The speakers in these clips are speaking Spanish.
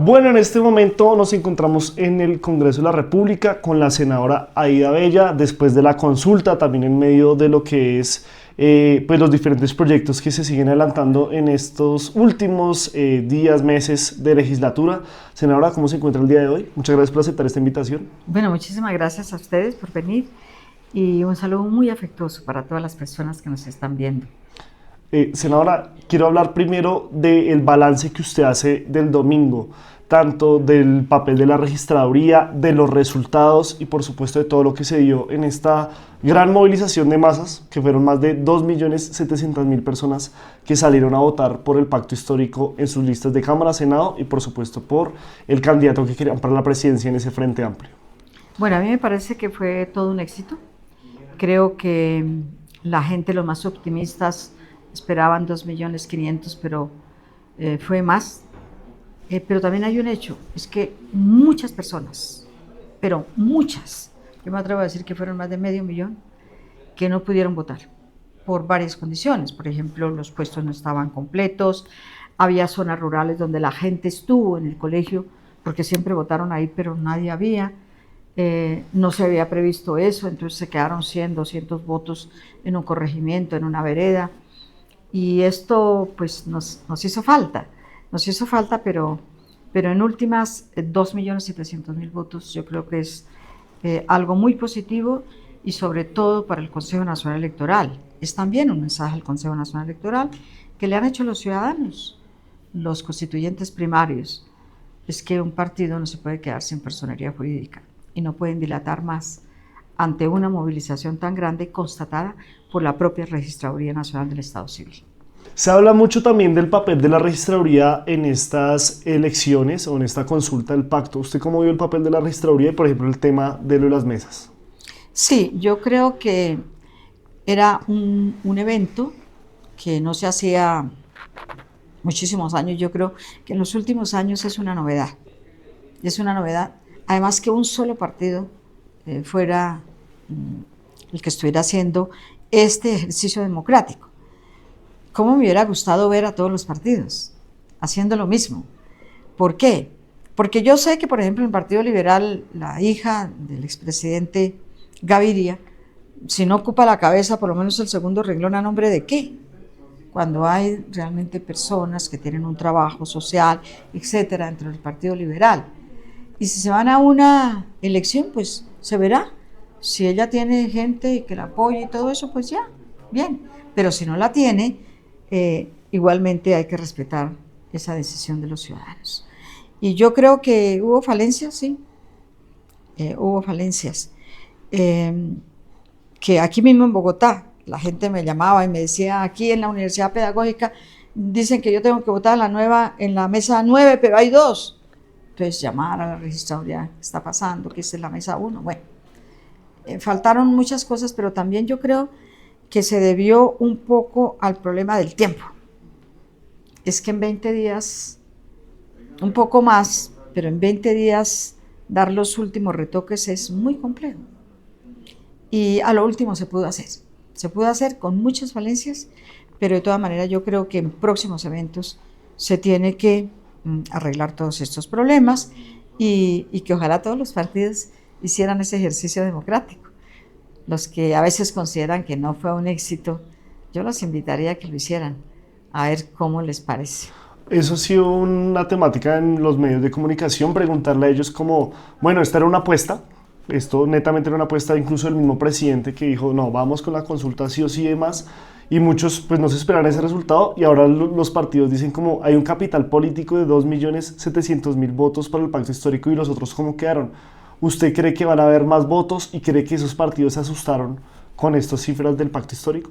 Bueno, en este momento nos encontramos en el Congreso de la República con la senadora Aída Bella, después de la consulta, también en medio de lo que es pues los diferentes proyectos que se siguen adelantando en estos últimos días, meses de legislatura. Senadora, ¿cómo se encuentra el día de hoy? Muchas gracias por aceptar esta invitación. Bueno, muchísimas gracias a ustedes por venir y un saludo muy afectuoso para todas las personas que nos están viendo. Senadora, quiero hablar primero del balance que usted hace del domingo, tanto del papel de la registraduría, de los resultados y por supuesto de todo lo que se dio en esta gran movilización de masas, que fueron más de 2.700.000 personas que salieron a votar por el pacto histórico en sus listas de Cámara, Senado y por supuesto por el candidato que querían para la presidencia en ese Frente Amplio. Bueno, a mí me parece que fue todo un éxito. Creo que la gente, los más optimistas, esperaban 2.500.000, pero fue más. Pero también hay un hecho, es que muchas personas, pero muchas, yo me atrevo a decir que fueron más de 500.000, que no pudieron votar por varias condiciones. Por ejemplo, los puestos no estaban completos, había zonas rurales donde la gente estuvo en el colegio, porque siempre votaron ahí, pero nadie había. No se había previsto eso, entonces se quedaron 100, 200 votos en un corregimiento, en una vereda. Y esto pues nos hizo falta, pero en últimas 2.700.000 votos yo creo que es algo muy positivo y sobre todo para el Consejo Nacional Electoral. Es también un mensaje al Consejo Nacional Electoral que le han hecho los ciudadanos, los constituyentes primarios, es que un partido no se puede quedar sin personería jurídica y no pueden dilatar más ante una movilización tan grande constatada por la propia Registraduría Nacional del Estado Civil. Se habla mucho también del papel de la registraduría en estas elecciones o en esta consulta del pacto. ¿Usted cómo vio el papel de la registraduría y, por ejemplo, el tema de lo de las mesas? Sí, yo creo que era un evento que no se hacía muchísimos años. Yo creo que en los últimos años es una novedad. Es una novedad. Además que un solo partido fuera el que estuviera haciendo este ejercicio democrático. ¿Cómo me hubiera gustado ver a todos los partidos haciendo lo mismo? ¿Por qué? Porque yo sé que, por ejemplo, en el Partido Liberal, la hija del expresidente Gaviria, si no ocupa la cabeza, por lo menos el segundo renglón, ¿a nombre de qué? Cuando hay realmente personas que tienen un trabajo social, etcétera, dentro del Partido Liberal. Y si se van a una elección, pues se verá. Si ella tiene gente que la apoye y todo eso, pues ya, bien. Pero si no la tiene, igualmente hay que respetar esa decisión de los ciudadanos. Y yo creo que hubo falencias, sí, hubo falencias. Que aquí mismo en Bogotá, la gente me llamaba y me decía, aquí en la Universidad Pedagógica, dicen que yo tengo que votar en la mesa 9, pero hay 2. Entonces llamar a la registraduría, ¿qué está pasando? ¿Qué es la mesa 1? Bueno, faltaron muchas cosas, pero también yo creo que se debió un poco al problema del tiempo. Es que en 20 días, un poco más, pero en 20 días dar los últimos retoques es muy complejo. Y a lo último se pudo hacer con muchas falencias, pero de todas maneras yo creo que en próximos eventos se tiene que arreglar todos estos problemas y que ojalá todos los partidos hicieran ese ejercicio democrático. Los que a veces consideran que no fue un éxito, yo los invitaría a que lo hicieran, a ver cómo les parece. Eso ha sido una temática en los medios de comunicación, preguntarle a ellos como, bueno, esta era una apuesta, esto netamente era una apuesta, incluso el mismo presidente que dijo, no, vamos con la consulta sí o sí y demás, y muchos pues no se esperaban ese resultado, y ahora los partidos dicen como hay un capital político de 2.700.000 votos para el pacto histórico y los otros cómo quedaron. ¿Usted cree que van a haber más votos y cree que esos partidos se asustaron con estas cifras del pacto histórico?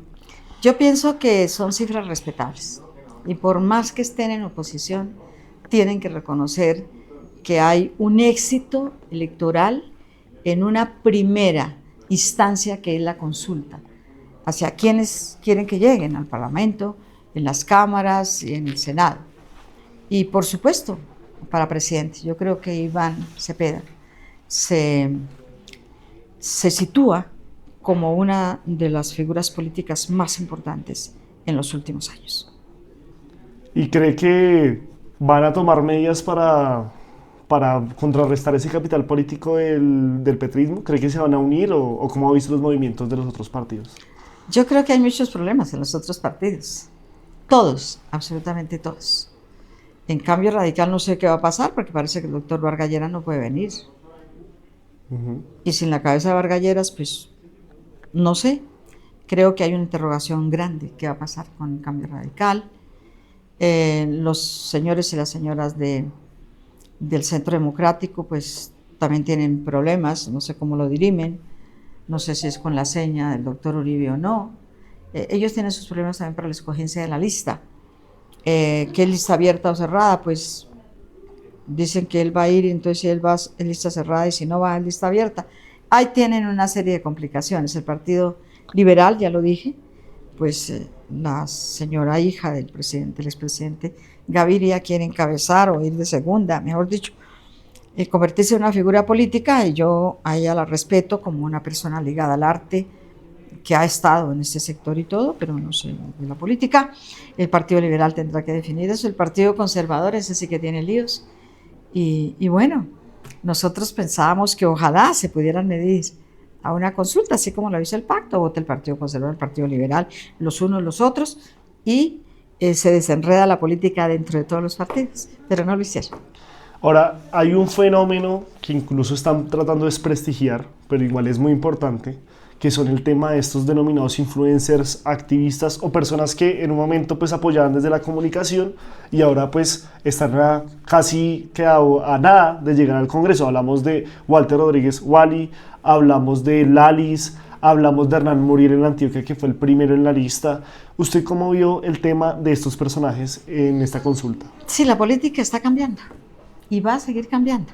Yo pienso que son cifras respetables y por más que estén en oposición, tienen que reconocer que hay un éxito electoral en una primera instancia que es la consulta, hacia quienes quieren que lleguen al Parlamento, en las cámaras y en el Senado. Y por supuesto, para presidente, yo creo que Iván Cepeda se sitúa como una de las figuras políticas más importantes en los últimos años. ¿Y cree que van a tomar medidas para para contrarrestar ese capital político del petrismo? ¿Cree que se van a unir o cómo ha visto los movimientos de los otros partidos? Yo creo que hay muchos problemas en los otros partidos. Todos, absolutamente todos. En Cambio Radical no sé qué va a pasar porque parece que el doctor Vargas Lleras no puede venir. Y sin la cabeza de Vargas Lleras, pues no sé. Creo que hay una interrogación grande. ¿Qué va a pasar con Cambio Radical? Los señores y las señoras del Centro Democrático pues también tienen problemas, no sé cómo lo dirimen, no sé si es con la seña del doctor Uribe o no. Ellos tienen sus problemas también para la escogencia de la lista. ¿Qué es lista abierta o cerrada? Pues dicen que él va a ir, entonces si él va en lista cerrada y si no va en lista abierta. Ahí tienen una serie de complicaciones. El Partido Liberal, ya lo dije, pues la señora hija del presidente, el expresidente Gaviria, quiere encabezar o ir de segunda, mejor dicho, convertirse en una figura política, y yo a ella la respeto como una persona ligada al arte, que ha estado en este sector y todo, pero no sé de la política. El Partido Liberal tendrá que definir eso. El Partido Conservador, ese sí que tiene líos. Y bueno, nosotros pensábamos que ojalá se pudieran medir a una consulta, así como lo hizo el pacto, vota el Partido Conservador, el Partido Liberal, los unos, los otros, y se desenreda la política dentro de todos los partidos, pero no lo hicieron. Ahora, hay un fenómeno que incluso están tratando de desprestigiar, pero igual es muy importante, que son el tema de estos denominados influencers, activistas o personas que en un momento pues apoyaban desde la comunicación y ahora pues están casi quedado a nada de llegar al Congreso. Hablamos de Walter Rodríguez Wally, hablamos de Lalis, hablamos de Hernán Muriel en Antioquia, que fue el primero en la lista. ¿Usted cómo vio el tema de estos personajes en esta consulta? Sí, la política está cambiando y va a seguir cambiando,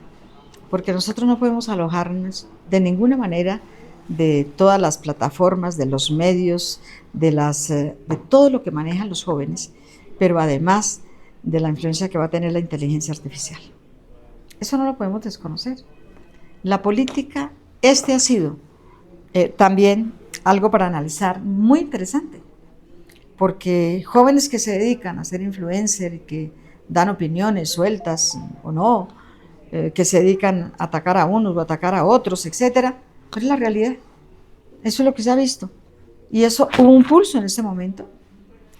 porque nosotros no podemos alojarnos de ninguna manera de todas las plataformas, de los medios, de todo lo que manejan los jóvenes, pero además de la influencia que va a tener la inteligencia artificial. Eso no lo podemos desconocer. La política, ha sido también algo para analizar muy interesante, porque jóvenes que se dedican a ser influencer y que dan opiniones sueltas o no, que se dedican a atacar a unos o atacar a otros, etcétera, pero es la realidad. Eso es lo que se ha visto. Y eso hubo un pulso en ese momento.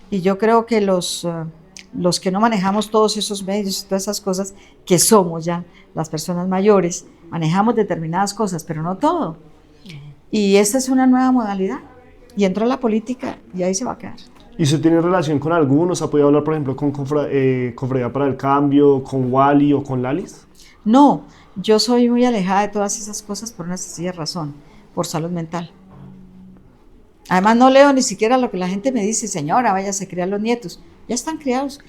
Y yo creo que los que no manejamos todos esos medios y todas esas cosas, que somos ya las personas mayores, manejamos determinadas cosas, pero no todo. Y esta es una nueva modalidad. Y entró la política y ahí se va a quedar. ¿Y usted tiene relación con algunos? ¿Ha podido hablar, por ejemplo, con Confraría para el Cambio, con Wally o con Lalis? No, yo soy muy alejada de todas esas cosas por una sencilla razón, por salud mental. Además no leo ni siquiera lo que la gente me dice, señora, váyase a criar los nietos. Ya están criados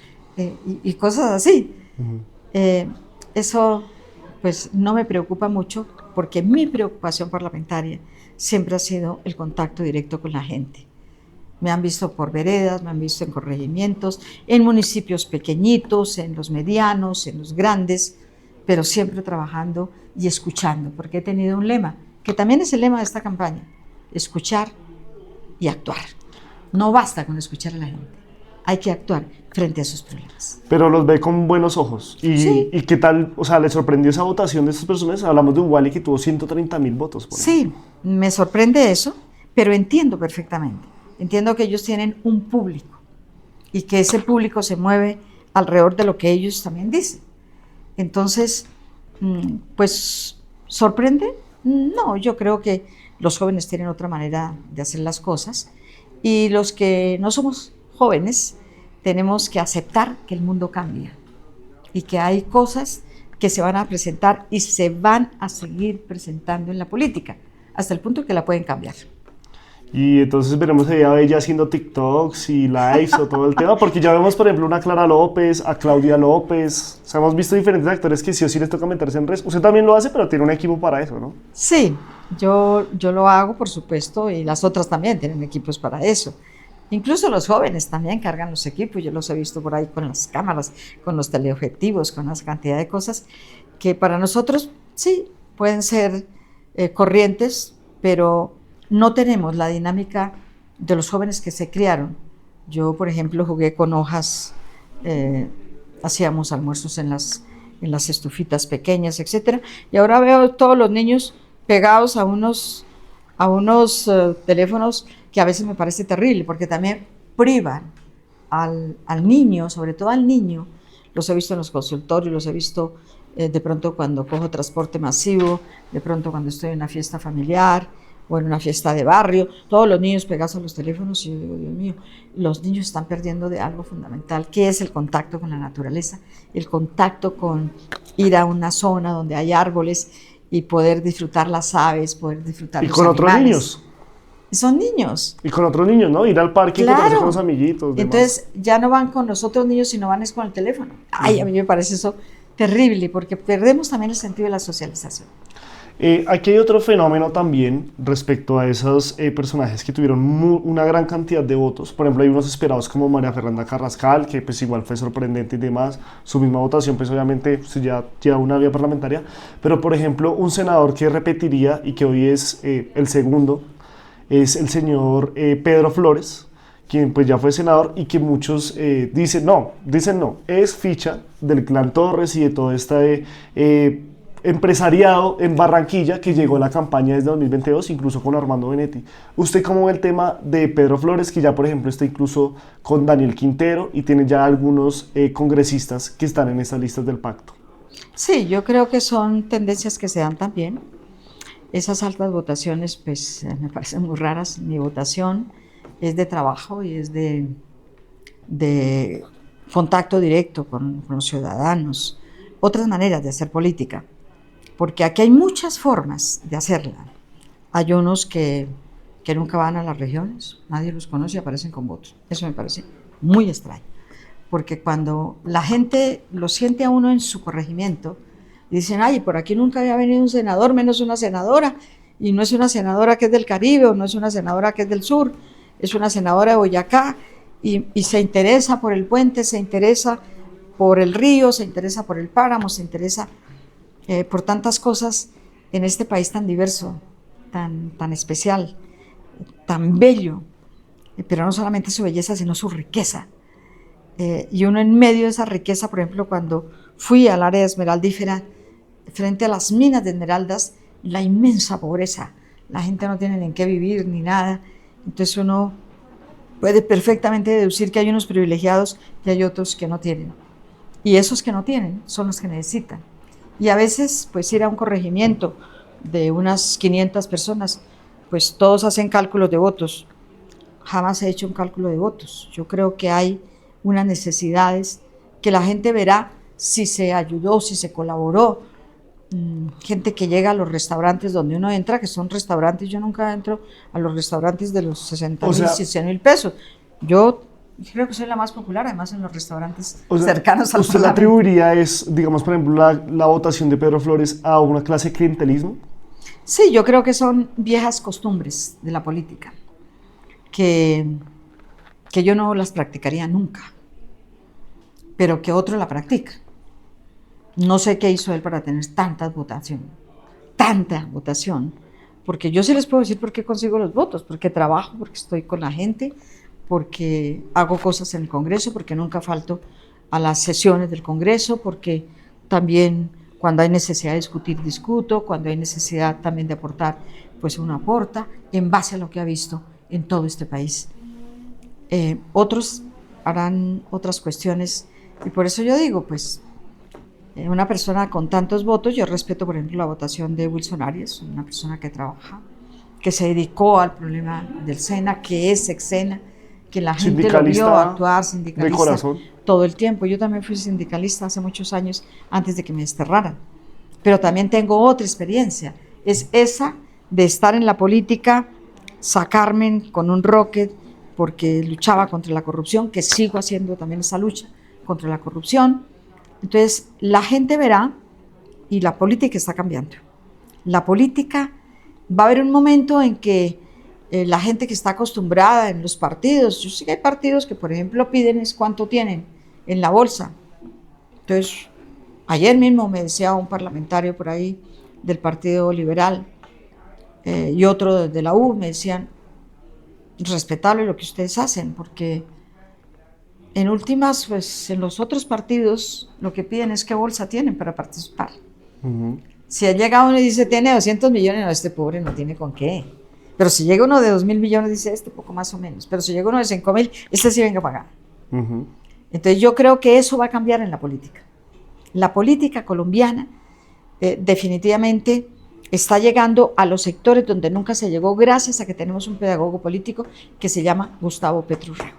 y cosas así. Eso pues no me preocupa mucho, porque mi preocupación parlamentaria siempre ha sido el contacto directo con la gente. Me han visto por veredas, me han visto en corregimientos, en municipios pequeñitos, en los medianos, en los grandes, pero siempre trabajando y escuchando, porque he tenido un lema, que también es el lema de esta campaña: escuchar y actuar. No basta con escuchar a la gente, hay que actuar frente a sus problemas. Pero los ve con buenos ojos. Sí. ¿Y qué tal? O sea, ¿le sorprendió esa votación de estas personas? Hablamos de un Wally que tuvo 130.000 votos. Sí, me sorprende eso, pero entiendo perfectamente. Entiendo que ellos tienen un público y que ese público se mueve alrededor de lo que ellos también dicen. Entonces, pues, ¿sorprende? No, yo creo que los jóvenes tienen otra manera de hacer las cosas, y los que no somos jóvenes tenemos que aceptar que el mundo cambia y que hay cosas que se van a presentar y se van a seguir presentando en la política hasta el punto que la pueden cambiar. Y entonces veremos a ella haciendo TikToks y lives o todo el tema, porque ya vemos, por ejemplo, una Clara López, a Claudia López. O sea, hemos visto diferentes actores que sí o sí les toca meterse en redes. Usted también lo hace, pero tiene un equipo para eso, ¿no? Sí, yo lo hago, por supuesto, y las otras también tienen equipos para eso. Incluso los jóvenes también cargan los equipos. Yo los he visto por ahí con las cámaras, con los teleobjetivos, con una cantidad de cosas que para nosotros sí pueden ser corrientes, pero no tenemos la dinámica de los jóvenes que se criaron. Yo, por ejemplo, jugué con hojas, hacíamos almuerzos en en las estufitas pequeñas, etcétera. Y ahora veo todos los niños pegados a unos teléfonos que a veces me parece terrible, porque también privan al niño, sobre todo al niño. Los he visto en los consultorios, los he visto de pronto cuando cojo transporte masivo, de pronto cuando estoy en una fiesta familiar o en una fiesta de barrio, todos los niños pegados a los teléfonos, y yo digo, Dios mío, los niños están perdiendo de algo fundamental, que es el contacto con la naturaleza, el contacto con ir a una zona donde hay árboles y poder disfrutar las aves, poder disfrutar Y los con otros animales. niños. Son niños. Y con otros niños, ¿no? Ir al parque y encontrarse con los amiguitos. Demás. Entonces ya no van con los otros niños, sino van es con el teléfono. Ay, a mí me parece eso terrible, porque perdemos también el sentido de la socialización. Aquí hay otro fenómeno también respecto a esos personajes que tuvieron una gran cantidad de votos. Por ejemplo, hay unos esperados como María Fernanda Carrascal, que pues igual fue sorprendente y demás. Su misma votación pues obviamente pues, ya lleva una vía parlamentaria. Pero por ejemplo, un senador que repetiría y que hoy es el segundo, es el señor Pedro Flores, quien pues ya fue senador y que muchos dicen no, es ficha del clan Torres y de todo este empresariado en Barranquilla que llegó a la campaña desde 2022, incluso con Armando Benetti. ¿Usted cómo ve el tema de Pedro Flores, que ya por ejemplo está incluso con Daniel Quintero y tiene ya algunos congresistas que están en estas listas del pacto? Sí, yo creo que son tendencias que se dan también. Esas altas votaciones pues me parecen muy raras. Mi votación es de trabajo y es de contacto directo con los ciudadanos, otras maneras de hacer política, porque aquí hay muchas formas de hacerla. Hay unos que nunca van a las regiones, nadie los conoce y aparecen con votos. Eso me parece muy extraño, porque cuando la gente lo siente a uno en su corregimiento, dicen, ay, por aquí nunca había venido un senador, menos una senadora, y no es una senadora que es del Caribe, o no es una senadora que es del sur, es una senadora de Boyacá, y se interesa por el puente, se interesa por el río, se interesa por el páramo, se interesa por tantas cosas en este país tan diverso, tan especial, tan bello, pero no solamente su belleza, sino su riqueza. Y uno en medio de esa riqueza, por ejemplo, cuando fui al área esmeraldífera, frente a las minas de esmeraldas, la inmensa pobreza, la gente no tiene ni en qué vivir ni nada, entonces uno puede perfectamente deducir que hay unos privilegiados y hay otros que no tienen, y esos que no tienen son los que necesitan. Y a veces pues ir a un corregimiento de unas 500 personas, pues todos hacen cálculos de votos. Jamás he hecho un cálculo de votos. Yo creo que hay unas necesidades que la gente verá si se ayudó, si se colaboró. Gente que llega a los restaurantes donde uno entra, que son restaurantes, yo nunca entro a los restaurantes de los 60.000, 100.000 pesos. Yo creo que soy la más popular, además en los restaurantes cercanos al ¿Usted le atribuiría, digamos, por ejemplo, la votación de Pedro Flores a una clase de clientelismo? Sí, yo creo que son viejas costumbres de la política, que yo no las practicaría nunca, pero que otro la practica. No sé qué hizo él para tener tanta votación, porque yo sí les puedo decir por qué consigo los votos, porque trabajo, porque estoy con la gente, porque hago cosas en el Congreso, porque nunca falto a las sesiones del Congreso, porque también cuando hay necesidad de discutir, discuto, cuando hay necesidad también de aportar, pues uno aporta, en base a lo que ha visto en todo este país. Otros harán otras cuestiones, y por eso yo digo, pues, una persona con tantos votos, yo respeto, por ejemplo, la votación de Wilson Arias, una persona que trabaja, que se dedicó al problema del SENA, que es ex-SENA, que la gente lo vio actuar, sindicalista, de corazón, todo el tiempo. Yo también fui sindicalista hace muchos años, antes de que me desterraran, pero también tengo otra experiencia, es esa de estar en la política, sacarme con un rocket, porque luchaba contra la corrupción, que sigo haciendo también esa lucha contra la corrupción. Entonces, la gente verá, y la política está cambiando. La política, va a haber un momento en que la gente que está acostumbrada en los partidos, yo sé que hay partidos que, por ejemplo, piden es cuánto tienen en la bolsa. Entonces, ayer mismo me decía un parlamentario por ahí del Partido Liberal y otro de la U, me decían, respetable lo que ustedes hacen, porque en últimas, pues en los otros partidos lo que piden es qué bolsa tienen para participar. Si llega uno y dice, tiene 200 millones, no, este pobre no tiene con qué. Pero si llega uno de 2.000 millones, dice, este poco más o menos. Pero si llega uno de 5.000, este sí venga a pagar. Entonces yo creo que eso va a cambiar en la política. La política colombiana definitivamente está llegando a los sectores donde nunca se llegó gracias a que tenemos un pedagogo político que se llama Gustavo Petro Urrego.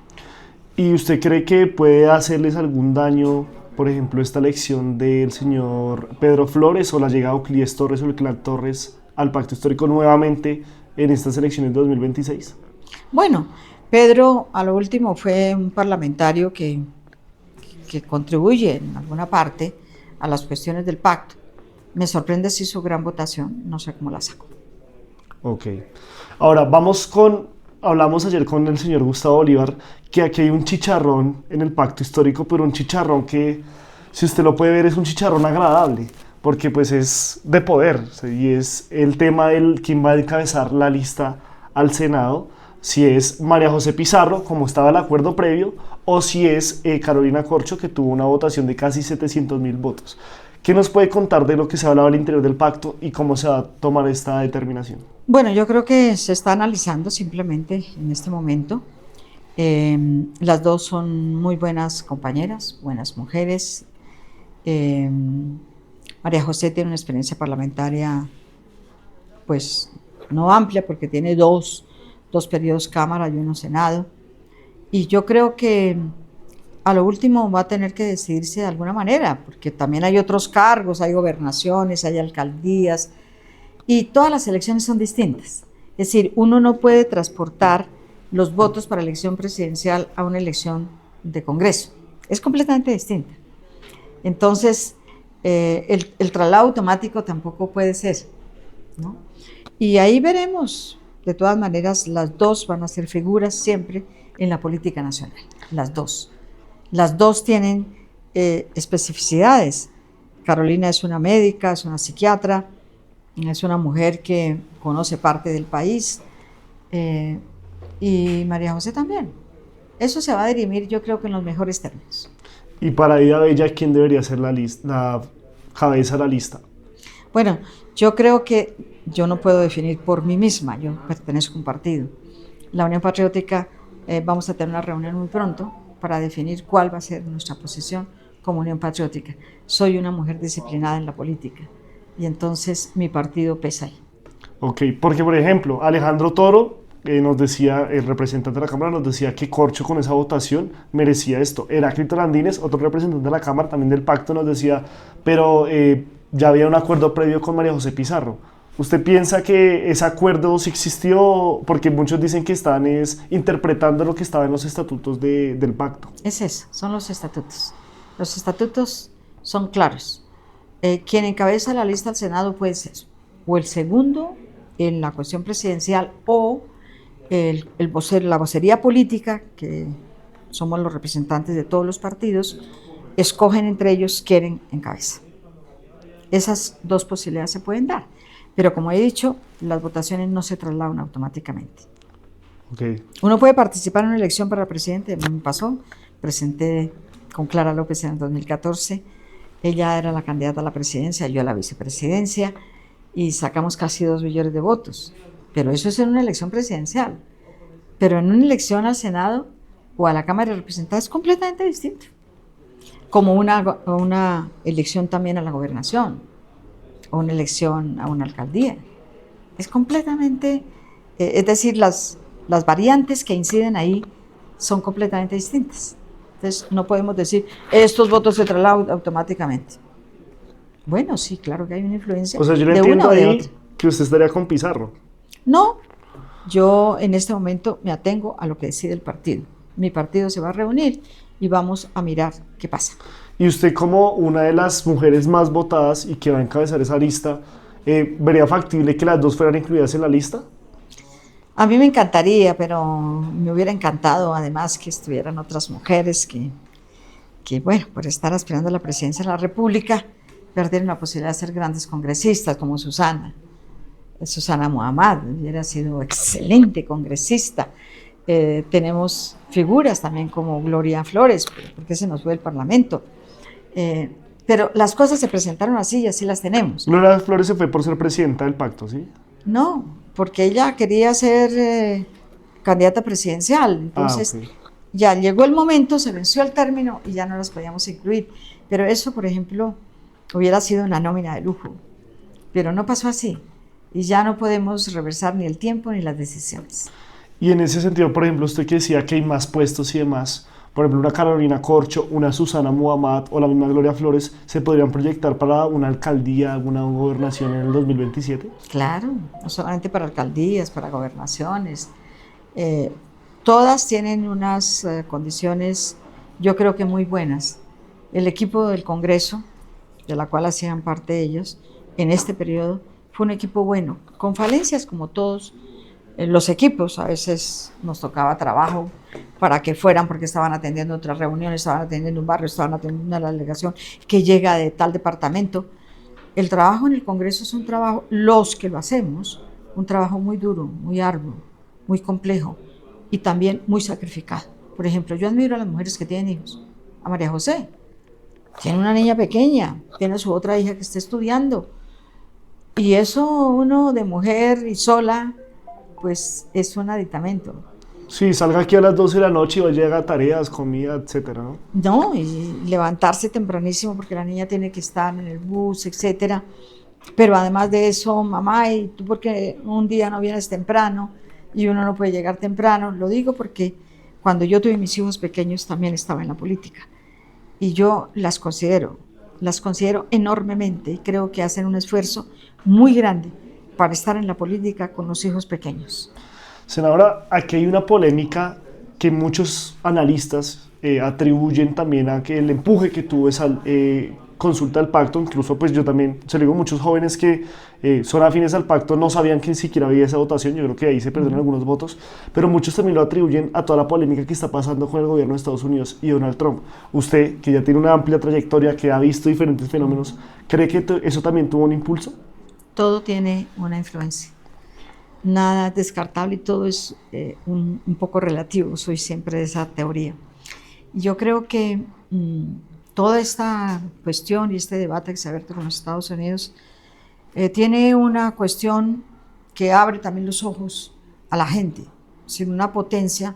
¿Y usted cree que puede hacerles algún daño, por ejemplo, esta elección del señor Pedro Flores o la llegada de Euclides Torres o el clan Torres al pacto histórico nuevamente en estas elecciones de 2026? Bueno, Pedro a lo último fue un parlamentario que contribuye en alguna parte a las cuestiones del pacto. Me sorprende si hizo gran votación, no sé cómo la sacó. Ok. Ahora hablamos ayer con el señor Gustavo Bolívar, que aquí hay un chicharrón en el pacto histórico, pero un chicharrón que, si usted lo puede ver, es un chicharrón agradable, porque pues es de poder, y es el tema del quién va a encabezar la lista al Senado, si es María José Pizarro, como estaba el acuerdo previo, o si es Carolina Corcho, que tuvo una votación de casi 700.000 votos. ¿Qué nos puede contar de lo que se ha hablado al interior del pacto y cómo se va a tomar esta determinación? Bueno, yo creo que se está analizando simplemente en este momento. Las dos son muy buenas compañeras, buenas mujeres. María José tiene una experiencia parlamentaria, pues no amplia, porque tiene dos periodos Cámara y uno Senado. Y yo creo que a lo último va a tener que decidirse de alguna manera, porque también hay otros cargos, hay gobernaciones, hay alcaldías, y todas las elecciones son distintas. Es decir, uno no puede transportar los votos para elección presidencial a una elección de Congreso. Es completamente distinta. Entonces, el traslado automático tampoco puede ser, ¿no? Y ahí veremos. De todas maneras, las dos van a ser figuras siempre en la política nacional. Las dos. Las dos tienen especificidades. Carolina es una médica, es una psiquiatra, es una mujer que conoce parte del país, y María José también. Eso se va a dirimir, yo creo que en los mejores términos. Y para Ida Bella, ¿quién debería ser la cabeza de la lista? Bueno, yo creo que yo no puedo definir por mí misma, yo pertenezco a un partido. La Unión Patriótica, vamos a tener una reunión muy pronto para definir cuál va a ser nuestra posición como Unión Patriótica. Soy una mujer disciplinada en la política y entonces mi partido pesa ahí. Ok, porque por ejemplo, Alejandro Toro nos decía, el representante de la Cámara nos decía que Corcho con esa votación merecía esto. Heráclito Landines, otro representante de la Cámara, también del pacto, nos decía, pero ya había un acuerdo previo con María José Pizarro. ¿Usted piensa que ese acuerdo sí existió? Porque muchos dicen que están interpretando lo que estaba en los estatutos del pacto. Es eso, son los estatutos. Los estatutos son claros. Quien encabeza la lista al Senado puede ser o el segundo en la cuestión presidencial o la vocería política, que somos los representantes de todos los partidos, escogen entre ellos quién encabeza. Esas dos posibilidades se pueden dar. Pero como he dicho, las votaciones no se trasladan automáticamente. Okay. Uno puede participar en una elección para presidente, me pasó, presenté con Clara López en el 2014, ella era la candidata a la presidencia, yo a la vicepresidencia, y sacamos casi 2 millones de votos. Pero eso es en una elección presidencial. Pero en una elección al Senado o a la Cámara de Representantes es completamente distinto. Como una elección también a la gobernación, o una elección a una alcaldía. Es completamente, es decir, las variantes que inciden ahí son completamente distintas. Entonces no podemos decir, estos votos se trasladan automáticamente. Bueno, sí, claro que hay una influencia. O sea, yo le entiendo ahí que usted estaría con Pizarro. No, yo en este momento me atengo a lo que decide el partido. Mi partido se va a reunir y vamos a mirar qué pasa. Y usted, como una de las mujeres más votadas y que va a encabezar esa lista, ¿vería factible que las dos fueran incluidas en la lista? A mí me encantaría, pero me hubiera encantado además que estuvieran otras mujeres que bueno, por estar aspirando a la presidencia de la República, perdieron la posibilidad de ser grandes congresistas como Susana Muhammad. Hubiera sido excelente congresista. tenemos figuras también como Gloria Flores, porque se nos fue del Parlamento. Pero las cosas se presentaron así y así las tenemos. Gloria Flores se fue por ser presidenta del pacto, ¿sí? No, porque ella quería ser candidata presidencial. Entonces, ok. ya llegó el momento, se venció el término y ya no las podíamos incluir. Pero eso, por ejemplo, hubiera sido una nómina de lujo. Pero no pasó así. Y ya no podemos reversar ni el tiempo ni las decisiones. Y en ese sentido, por ejemplo, usted que decía que hay más puestos y demás, por ejemplo, una Carolina Corcho, una Susana Muhammad o la misma Gloria Flores, ¿se podrían proyectar para una alcaldía, alguna gobernación en el 2027? Claro, no solamente para alcaldías, para gobernaciones. Todas tienen unas condiciones, yo creo que muy buenas. El equipo del Congreso, de la cual hacían parte ellos, en este periodo, fue un equipo bueno, con falencias como todos los equipos. A veces nos tocaba trabajo para que fueran porque estaban atendiendo otras reuniones, estaban atendiendo un barrio, estaban atendiendo una delegación que llega de tal departamento. El trabajo en el Congreso es un trabajo, los que lo hacemos, un trabajo muy duro, muy arduo, muy complejo y también muy sacrificado. Por ejemplo, yo admiro a las mujeres que tienen hijos. A María José, tiene una niña pequeña, tiene su otra hija que está estudiando. Y eso uno de mujer y sola, pues es un aditamento. Sí, salga aquí a las 12 de la noche y vaya a llegar a tareas, comida, etcétera, ¿no? No, y levantarse tempranísimo porque la niña tiene que estar en el bus, etcétera. Pero además de eso, mamá, ¿y tú por qué un día no vienes temprano? Y uno no puede llegar temprano. Lo digo porque cuando yo tuve mis hijos pequeños también estaba en la política. Y yo las considero enormemente y creo que hacen un esfuerzo muy grande para estar en la política con los hijos pequeños. Senadora, aquí hay una polémica que muchos analistas atribuyen también a que el empuje que tuvo esa consulta al pacto, incluso pues yo también, se lo digo, muchos jóvenes que son afines al pacto no sabían que ni siquiera había esa votación, yo creo que ahí se perdieron algunos votos, pero muchos también lo atribuyen a toda la polémica que está pasando con el gobierno de Estados Unidos y Donald Trump. Usted, que ya tiene una amplia trayectoria, que ha visto diferentes fenómenos, ¿cree que eso también tuvo un impulso? Todo tiene una influencia. Nada es descartable y todo es un poco relativo. Soy siempre de esa teoría. Yo creo que toda esta cuestión y este debate que se ha abierto con los Estados Unidos tiene una cuestión que abre también los ojos a la gente, sin una potencia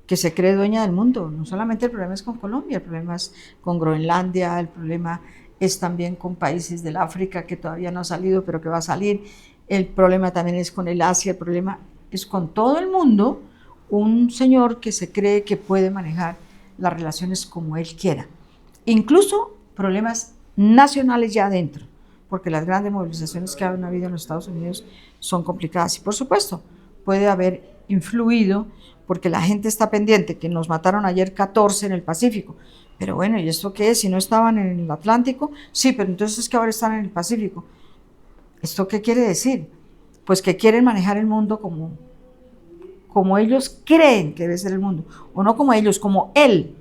que se cree dueña del mundo. No solamente el problema es con Colombia, el problema es con Groenlandia, el problema es también con países del África que todavía no ha salido, pero que va a salir. El problema también es con el Asia, el problema es con todo el mundo, un señor que se cree que puede manejar las relaciones como él quiera. Incluso problemas nacionales ya adentro, porque las grandes movilizaciones que han habido en los Estados Unidos son complicadas. Y por supuesto, puede haber influido, porque la gente está pendiente, que nos mataron ayer 14 en el Pacífico. Pero bueno, ¿y esto qué es? Si no estaban en el Atlántico, sí, pero entonces es que ahora están en el Pacífico. ¿Esto qué quiere decir? Pues que quieren manejar el mundo como ellos creen que debe ser el mundo, o no como ellos, como él,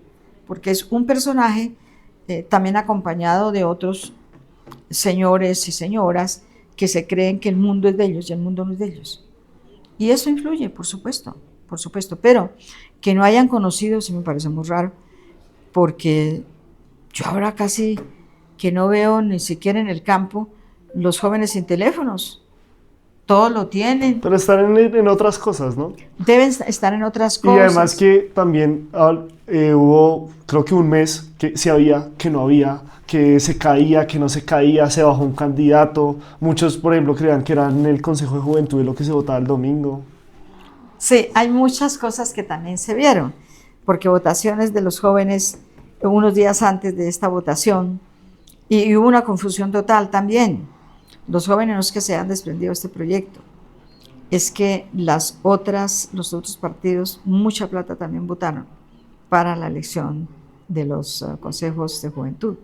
porque es un personaje también acompañado de otros señores y señoras que se creen que el mundo es de ellos y el mundo no es de ellos. Y eso influye, por supuesto, pero que no hayan conocido, sí me parece muy raro, porque yo ahora casi que no veo ni siquiera en el campo los jóvenes sin teléfonos. Todos lo tienen. Pero están en otras cosas, ¿no? Deben estar en otras cosas. Y además que también hubo, creo que un mes que se había, que no había, que se caía, que no se caía, se bajó un candidato. Muchos, por ejemplo, creían que era en el Consejo de Juventud lo que se votaba el domingo. Sí, hay muchas cosas que también se vieron, porque votaciones de los jóvenes unos días antes de esta votación, y hubo una confusión total también. Los jóvenes no es que se han desprendido de este proyecto, es que los otros partidos, mucha plata también votaron para la elección de los consejos de juventud.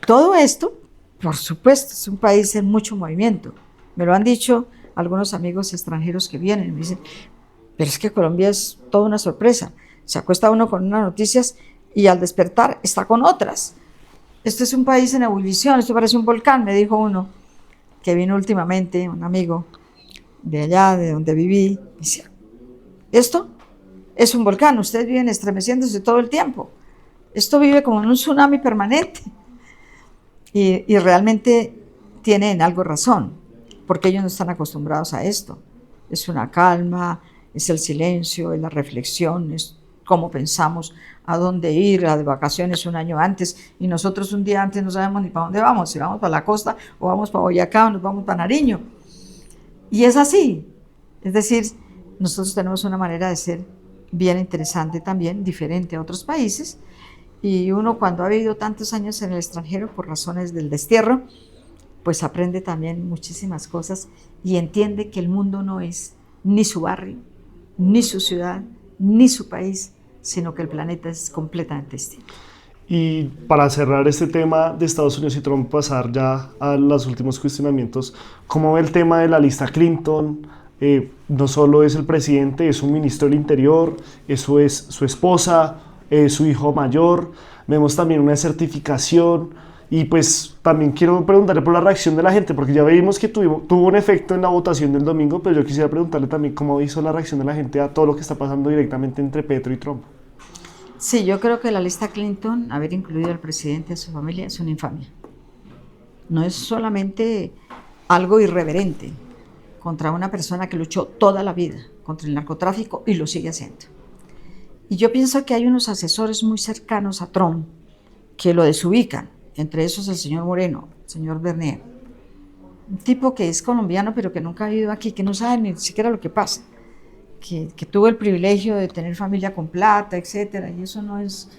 Todo esto, por supuesto, es un país en mucho movimiento. Me lo han dicho algunos amigos extranjeros que vienen, me dicen, pero es que Colombia es toda una sorpresa. Se acuesta uno con unas noticias y al despertar está con otras. Esto es un país en ebullición, esto parece un volcán, me dijo uno que vino últimamente, un amigo de allá, de donde viví, decía, Esto es un volcán, ustedes viven estremeciéndose todo el tiempo. Esto vive como en un tsunami permanente. Y realmente tienen algo razón, porque ellos no están acostumbrados a esto. Es una calma, es el silencio, es la reflexión, es cómo pensamos, a dónde ir, a de vacaciones un año antes, y nosotros un día antes no sabemos ni para dónde vamos, si vamos para la costa, o vamos para Boyacá, o nos vamos para Nariño. Y es así. Es decir, nosotros tenemos una manera de ser bien interesante también, diferente a otros países, y uno cuando ha vivido tantos años en el extranjero por razones del destierro, pues aprende también muchísimas cosas y entiende que el mundo no es ni su barrio, ni su ciudad, ni su país, sino que el planeta es completamente distinto. Y para cerrar este tema de Estados Unidos y Trump, pasar ya a los últimos cuestionamientos, ¿cómo ve el tema de la lista Clinton? No solo es el presidente, es un ministro del Interior, eso es su esposa, su hijo mayor, vemos también una certificación y pues también quiero preguntarle por la reacción de la gente, porque ya vimos que tuvo un efecto en la votación del domingo, pero yo quisiera preguntarle también cómo hizo la reacción de la gente a todo lo que está pasando directamente entre Petro y Trump. Sí, yo creo que la lista Clinton, haber incluido al presidente y a su familia, es una infamia. No es solamente algo irreverente contra una persona que luchó toda la vida contra el narcotráfico y lo sigue haciendo. Y yo pienso que hay unos asesores muy cercanos a Trump que lo desubican, entre esos el señor Moreno, el señor Bernier, un tipo que es colombiano pero que nunca ha vivido aquí, que no sabe ni siquiera lo que pasa, que tuvo el privilegio de tener familia con plata, etcétera, y eso no es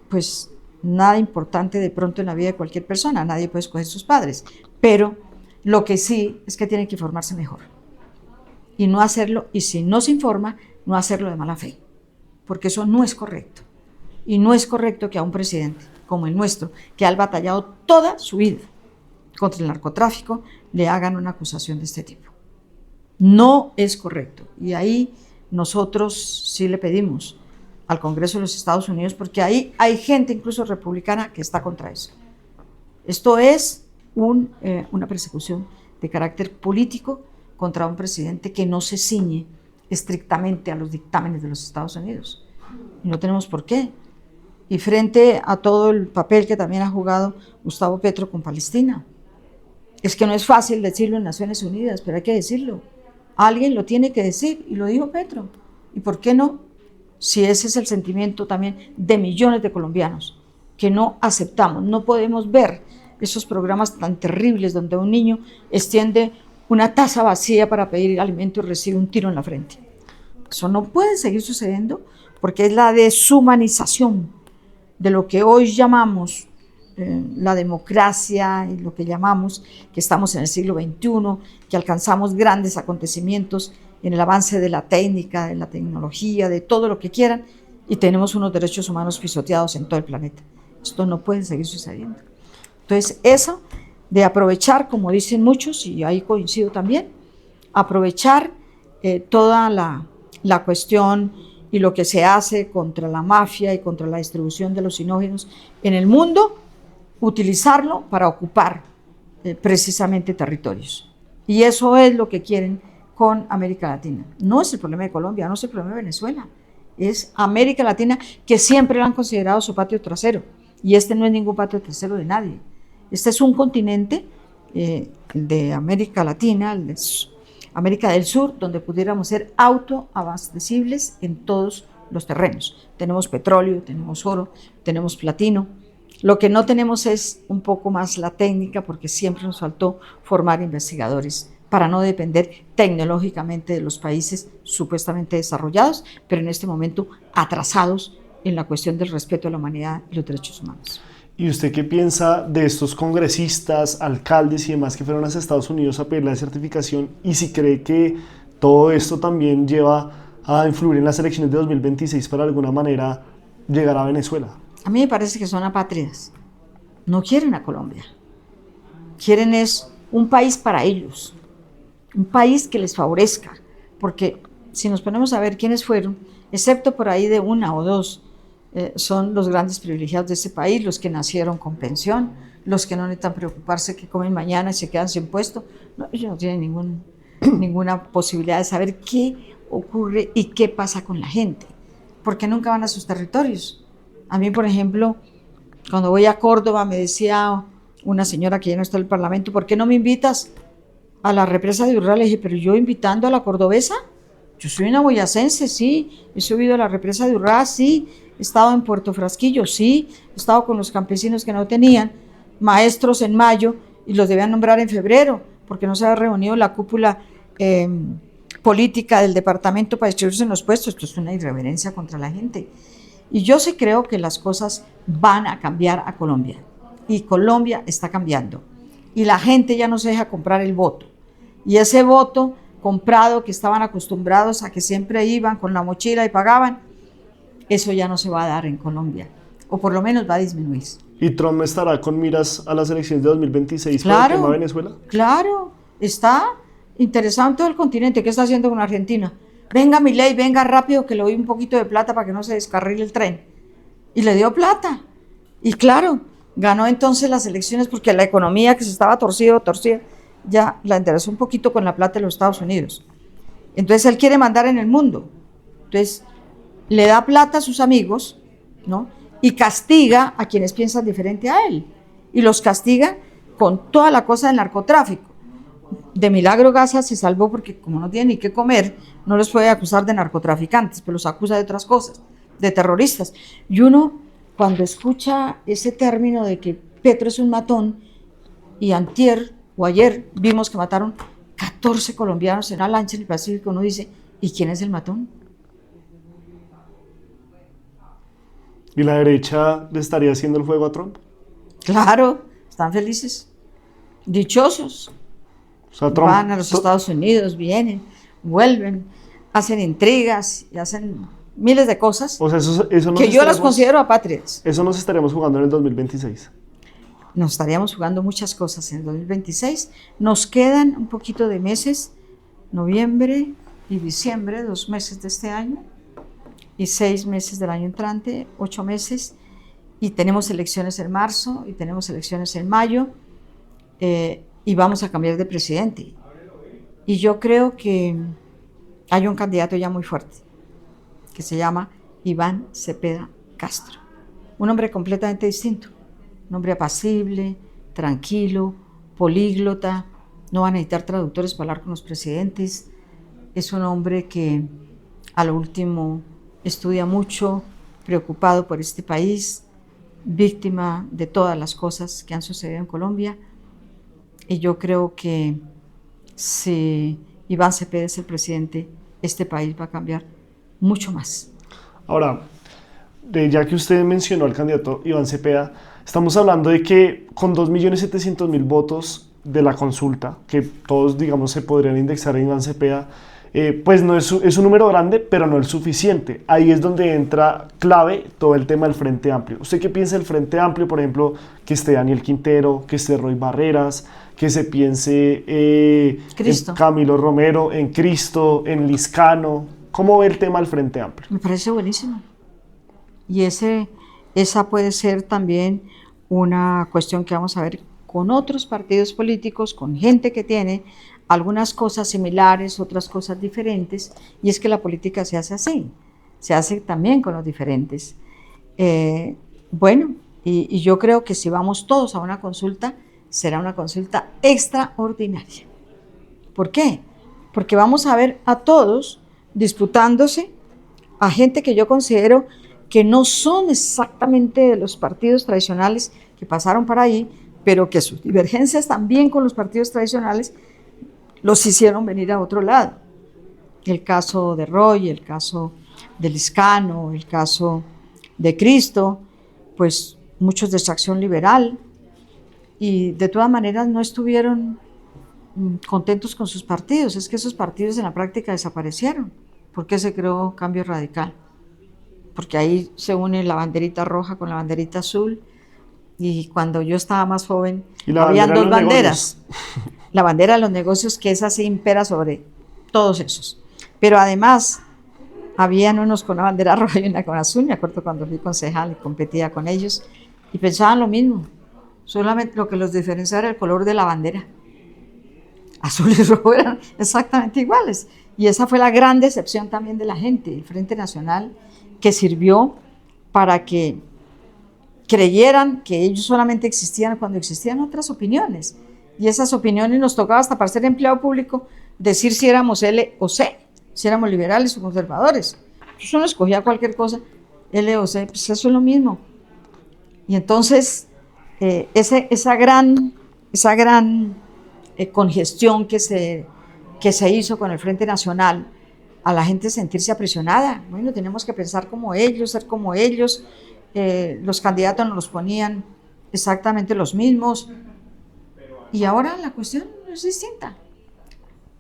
pues nada importante de pronto en la vida de cualquier persona, nadie puede escoger sus padres, pero lo que sí es que tiene que informarse mejor y no hacerlo, y si no se informa, no hacerlo de mala fe, porque eso no es correcto. Y no es correcto que a un presidente como el nuestro, que ha batallado toda su vida contra el narcotráfico, le hagan una acusación de este tipo. No es correcto. Y ahí nosotros sí le pedimos al Congreso de los Estados Unidos, porque ahí hay gente, incluso republicana, que está contra eso. Esto es una persecución de carácter político contra un presidente que no se ciñe estrictamente a los dictámenes de los Estados Unidos. Y no tenemos por qué. Y frente a todo el papel que también ha jugado Gustavo Petro con Palestina. Es que no es fácil decirlo en Naciones Unidas, pero hay que decirlo. Alguien lo tiene que decir, y lo dijo Petro. ¿Y por qué no? Si ese es el sentimiento también de millones de colombianos, que no aceptamos, no podemos ver esos programas tan terribles donde un niño extiende una taza vacía para pedir alimento y recibe un tiro en la frente. Eso no puede seguir sucediendo porque es la deshumanización de lo que hoy llamamos la democracia y lo que llamamos que estamos en el siglo XXI, que alcanzamos grandes acontecimientos en el avance de la técnica, de la tecnología, de todo lo que quieran, y tenemos unos derechos humanos pisoteados en todo el planeta. Esto no puede seguir sucediendo. Entonces, eso de aprovechar, como dicen muchos, y ahí coincido también, aprovechar toda la cuestión y lo que se hace contra la mafia y contra la distribución de los alucinógenos en el mundo, utilizarlo para ocupar precisamente territorios. Y eso es lo que quieren con América Latina. No es el problema de Colombia, no es el problema de Venezuela, es América Latina, que siempre lo han considerado su patio trasero, y este no es ningún patio trasero de nadie. Este es un continente de América Latina, América del Sur, donde pudiéramos ser autoabastecibles en todos los terrenos. Tenemos petróleo, tenemos oro, tenemos platino. Lo que no tenemos es un poco más la técnica, porque siempre nos faltó formar investigadores para no depender tecnológicamente de los países supuestamente desarrollados, pero en este momento atrasados en la cuestión del respeto a la humanidad y los derechos humanos. ¿Y usted qué piensa de estos congresistas, alcaldes y demás que fueron a Estados Unidos a pedir la certificación? Y si cree que todo esto también lleva a influir en las elecciones de 2026 para de alguna manera llegar a Venezuela. A mí me parece que son apátridas. No quieren a Colombia. Quieren es un país para ellos. Un país que les favorezca. Porque si nos ponemos a ver quiénes fueron, excepto por ahí de una o dos, son los grandes privilegiados de este país, los que nacieron con pensión, los que no necesitan preocuparse que comen mañana y se quedan sin puesto. No, ellos no tienen ninguna posibilidad de saber qué ocurre y qué pasa con la gente, porque nunca van a sus territorios. A mí, por ejemplo, cuando voy a Córdoba, me decía una señora que ya no está en el Parlamento, ¿por qué no me invitas a la represa de Urrá? Le dije, pero yo invitando a la cordobesa, yo soy una boyacense, sí, he subido a la represa de Urrá, sí, he estado en Puerto Frasquillo, sí, he estado con los campesinos que no tenían maestros en mayo y los debían nombrar en febrero, porque no se había reunido la cúpula política del departamento para distribuirse en los puestos. Esto es una irreverencia contra la gente. Y yo sí creo que las cosas van a cambiar a Colombia, y Colombia está cambiando, y la gente ya no se deja comprar el voto, y ese voto comprado que estaban acostumbrados a que siempre iban con la mochila y pagaban, eso ya no se va a dar en Colombia, o por lo menos va a disminuir. ¿Y Trump estará con miras a las elecciones de 2026 por el tema de Venezuela? Claro, está interesado en todo el continente. ¿Qué está haciendo con Argentina? Venga, Milei, venga rápido que le doy un poquito de plata para que no se descarrile el tren. Y le dio plata. Y claro, ganó entonces las elecciones porque la economía que se estaba torcida, ya la enderezó un poquito con la plata de los Estados Unidos. Entonces él quiere mandar en el mundo. Entonces le da plata a sus amigos, ¿no? Y castiga a quienes piensan diferente a él. Y los castiga con toda la cosa del narcotráfico. De milagro Gaza se salvó porque como no tiene ni qué comer, no los puede acusar de narcotraficantes, pero los acusa de otras cosas, de terroristas. Y uno, cuando escucha ese término de que Petro es un matón, y antier o ayer vimos que mataron 14 colombianos en una lancha en el Pacífico, uno dice, ¿y quién es el matón? ¿Y la derecha le estaría haciendo el juego a Trump? Claro, están felices, dichosos. O sea, Trump van a los Estados Unidos, vienen, vuelven, hacen intrigas y hacen miles de cosas, o sea, eso que yo las considero apátridas. Eso nos estaríamos jugando en el 2026. Nos estaríamos jugando muchas cosas en el 2026. Nos quedan un poquito de meses, noviembre y diciembre, 2 meses de este año, y 6 meses del año entrante, 8 meses, y tenemos elecciones en marzo, y tenemos elecciones en mayo, y vamos a cambiar de presidente. Y yo creo que hay un candidato ya muy fuerte, que se llama Iván Cepeda Castro, un hombre completamente distinto, un hombre apacible, tranquilo, políglota, no va a necesitar traductores para hablar con los presidentes, es un hombre que a lo último estudia mucho, preocupado por este país, víctima de todas las cosas que han sucedido en Colombia, y yo creo que si Iván Cepeda es el presidente, este país va a cambiar mucho más. Ahora, ya que usted mencionó al candidato Iván Cepeda, estamos hablando de que con 2.700.000 votos de la consulta, que todos, digamos, se podrían indexar en Iván Cepeda, pues no es un número grande, pero no es suficiente. Ahí es donde entra clave todo el tema del Frente Amplio. ¿Usted qué piensa del Frente Amplio? Por ejemplo, que esté Daniel Quintero, que esté Roy Barreras, que se piense en Camilo Romero, en Cristo, en Liscano. ¿Cómo ve el tema del Frente Amplio? Me parece buenísimo. Y esa puede ser también una cuestión que vamos a ver con otros partidos políticos, con gente que tiene algunas cosas similares, otras cosas diferentes, y es que la política se hace así, se hace también con los diferentes. Bueno, y yo creo que si vamos todos a una consulta, será una consulta extraordinaria. ¿Por qué? Porque vamos a ver a todos disputándose, a gente que yo considero que no son exactamente de los partidos tradicionales que pasaron por ahí, pero que sus divergencias también con los partidos tradicionales los hicieron venir a otro lado. El caso de Roy, el caso de Liscano, el caso de Cristo, pues muchos de extracción liberal, y de todas maneras no estuvieron contentos con sus partidos. Es que esos partidos en la práctica desaparecieron. ¿Por qué se creó Cambio Radical? Porque ahí se une la banderita roja con la banderita azul, y cuando yo estaba más joven había 2 banderas. La bandera de los negocios, que esa sí impera sobre todos esos. Pero además, habían unos con una bandera roja y una con azul. Me acuerdo cuando fui concejal y competía con ellos, y pensaban lo mismo. Solamente lo que los diferenciaba era el color de la bandera. azul y rojo eran exactamente iguales. Y esa fue la gran decepción también de la gente, el Frente Nacional, que sirvió para que creyeran que ellos solamente existían cuando existían otras opiniones. Y esas opiniones nos tocaba hasta para ser empleado público decir si éramos L o C, si éramos liberales o conservadores. Entonces uno escogía cualquier cosa, L o C, pues eso es lo mismo. Y entonces esa gran congestión que se hizo con el Frente Nacional, a la gente sentirse aprisionada. Bueno, tenemos que pensar como ellos, ser como ellos. Los candidatos nos los ponían exactamente los mismos. Y ahora la cuestión es distinta.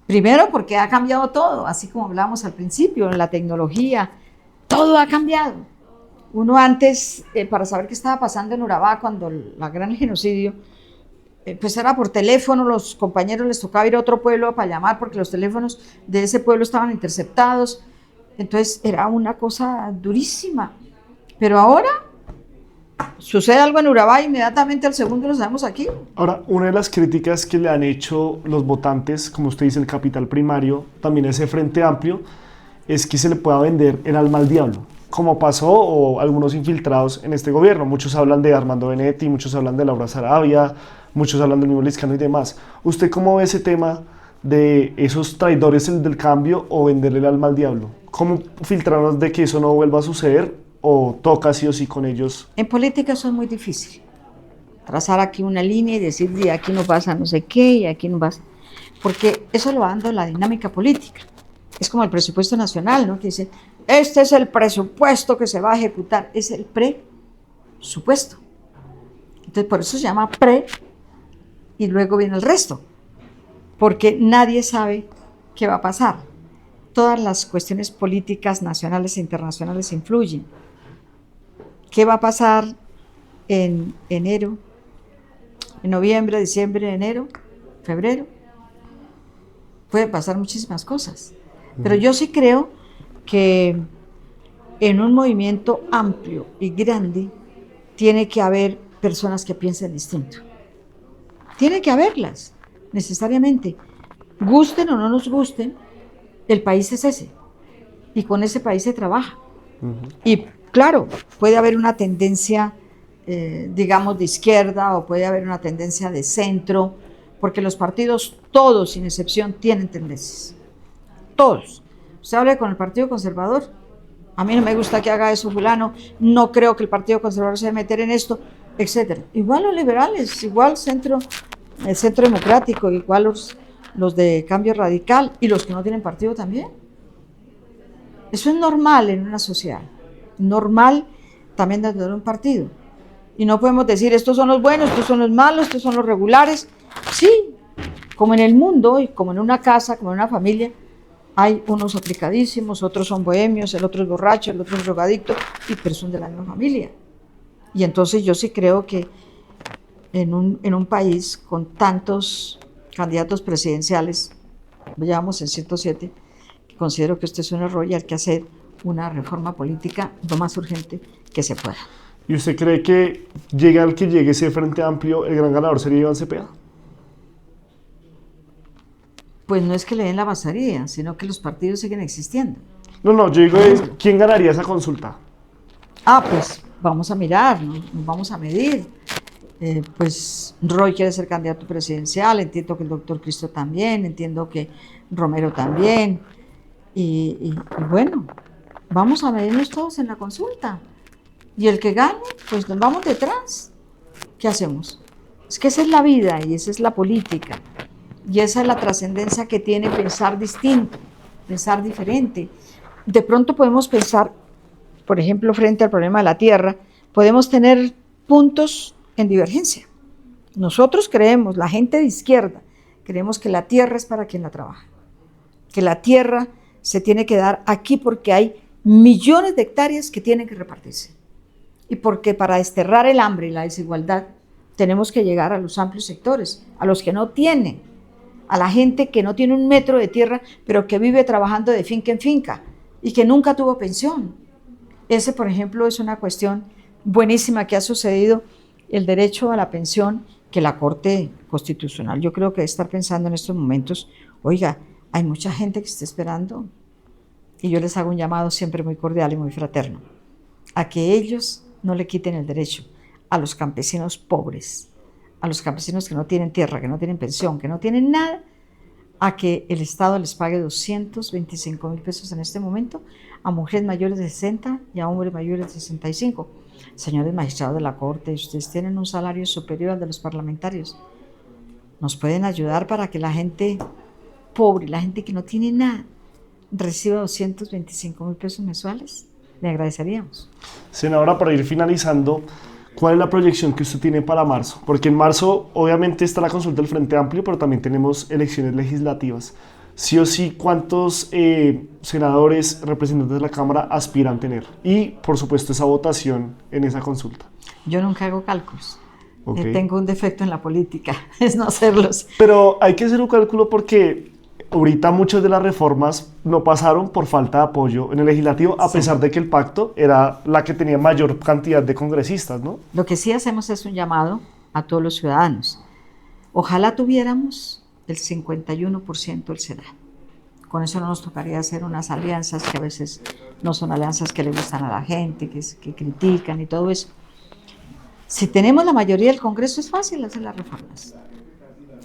Primero porque ha cambiado todo, así como hablábamos al principio, la tecnología, todo ha cambiado. Uno antes, para saber qué estaba pasando en Urabá cuando el gran genocidio, pues era por teléfono, los compañeros les tocaba ir a otro pueblo para llamar porque los teléfonos de ese pueblo estaban interceptados. Entonces era una cosa durísima. Pero ahora sucede algo en Urabá, inmediatamente al segundo lo sabemos aquí. Ahora, una de las críticas que le han hecho los votantes, como usted dice, el capital primario, también ese Frente Amplio, es que se le pueda vender el alma al diablo, como pasó o algunos infiltrados en este gobierno. Muchos hablan de Armando Benedetti, muchos hablan de Laura Sarabia, muchos hablan del mismo Liscano y demás. ¿Usted cómo ve ese tema de esos traidores del cambio o venderle el alma al diablo? ¿Cómo filtrarnos de que eso no vuelva a suceder o toca sí o sí con ellos? En política eso es muy difícil. Trazar aquí una línea y decir, de aquí no pasa no sé qué y aquí no pasa. Porque eso lo va dando la dinámica política. Es como el presupuesto nacional, ¿no? Que dice, este es el presupuesto que se va a ejecutar. Es el presupuesto. Entonces, por eso se llama pre y luego viene el resto. Porque nadie sabe qué va a pasar. Todas las cuestiones políticas nacionales e internacionales influyen. ¿Qué va a pasar en enero, en noviembre, diciembre, enero, febrero? Pueden pasar muchísimas cosas. Pero yo sí creo que en un movimiento amplio y grande tiene que haber personas que piensen distinto. Tiene que haberlas, necesariamente. Gusten o no nos gusten, el país es ese. Y con ese país se trabaja. Y claro, puede haber una tendencia, digamos, de izquierda o puede haber una tendencia de centro, porque los partidos, todos sin excepción, tienen tendencias. Todos. Usted habla con el Partido Conservador, a mí no me gusta que haga eso fulano, no creo que el Partido Conservador se debe meter en esto, etc. Igual los liberales, igual el centro democrático, igual los de Cambio Radical y los que no tienen partido también. Eso es normal en una sociedad, normal también dentro de un partido. Y no podemos decir, estos son los buenos, estos son los malos, estos son los regulares. Sí, como en el mundo y como en una casa, como en una familia, hay unos aplicadísimos, otros son bohemios, el otro es borracho, el otro es drogadicto, pero son de la misma familia. Y entonces yo sí creo que en un país con tantos candidatos presidenciales, llevamos en 107, considero que esto es un error y hay que hacer una reforma política lo más urgente que se pueda. ¿Y usted cree que llegue al que llegue ese Frente Amplio, el gran ganador sería Iván Cepeda? Pues no es que le den la mayoría, sino que los partidos siguen existiendo. No, yo digo, ¿quién ganaría esa consulta? Pues vamos a mirar, nos vamos a medir. Pues Roy quiere ser candidato presidencial, entiendo que el doctor Cristo también, entiendo que Romero también. Y bueno, vamos a medirnos todos en la consulta. Y el que gane, pues nos vamos detrás. ¿Qué hacemos? Es que esa es la vida y esa es la política. Y esa es la trascendencia que tiene pensar distinto, pensar diferente. De pronto podemos pensar, por ejemplo, frente al problema de la tierra, podemos tener puntos en divergencia. Nosotros creemos, la gente de izquierda, creemos que la tierra es para quien la trabaja, que la tierra se tiene que dar aquí porque hay millones de hectáreas que tienen que repartirse y porque para desterrar el hambre y la desigualdad tenemos que llegar a los amplios sectores, a los que no tienen, a la gente que no tiene un metro de tierra, pero que vive trabajando de finca en finca y que nunca tuvo pensión. Ese, por ejemplo, es una cuestión buenísima que ha sucedido, el derecho a la pensión, que la Corte Constitucional, yo creo que debe estar pensando en estos momentos, oiga, hay mucha gente que está esperando, y yo les hago un llamado siempre muy cordial y muy fraterno, a que ellos no le quiten el derecho a los campesinos pobres, a los campesinos que no tienen tierra, que no tienen pensión, que no tienen nada, a que el Estado les pague 225.000 pesos en este momento a mujeres mayores de 60 y a hombres mayores de 65. Señores magistrados de la Corte, ustedes tienen un salario superior al de los parlamentarios. ¿Nos pueden ayudar para que la gente pobre, la gente que no tiene nada, reciba 225.000 pesos mensuales? Le agradeceríamos. Senadora, para ir finalizando, ¿cuál es la proyección que usted tiene para marzo? Porque en marzo obviamente está la consulta del Frente Amplio, pero también tenemos elecciones legislativas. Sí o sí, ¿cuántos senadores, representantes de la Cámara aspiran tener? Y, por supuesto, esa votación en esa consulta. Yo nunca hago cálculos. Okay. Tengo un defecto en la política, es no hacerlos. Pero hay que hacer un cálculo porque ahorita muchas de las reformas no pasaron por falta de apoyo en el legislativo, a pesar de que el pacto era la que tenía mayor cantidad de congresistas, ¿no? Lo que sí hacemos es un llamado a todos los ciudadanos. Ojalá tuviéramos el 51% del Senado. Con eso no nos tocaría hacer unas alianzas que a veces no son alianzas que le gustan a la gente, que critican y todo eso. Si tenemos la mayoría del Congreso, es fácil hacer las reformas.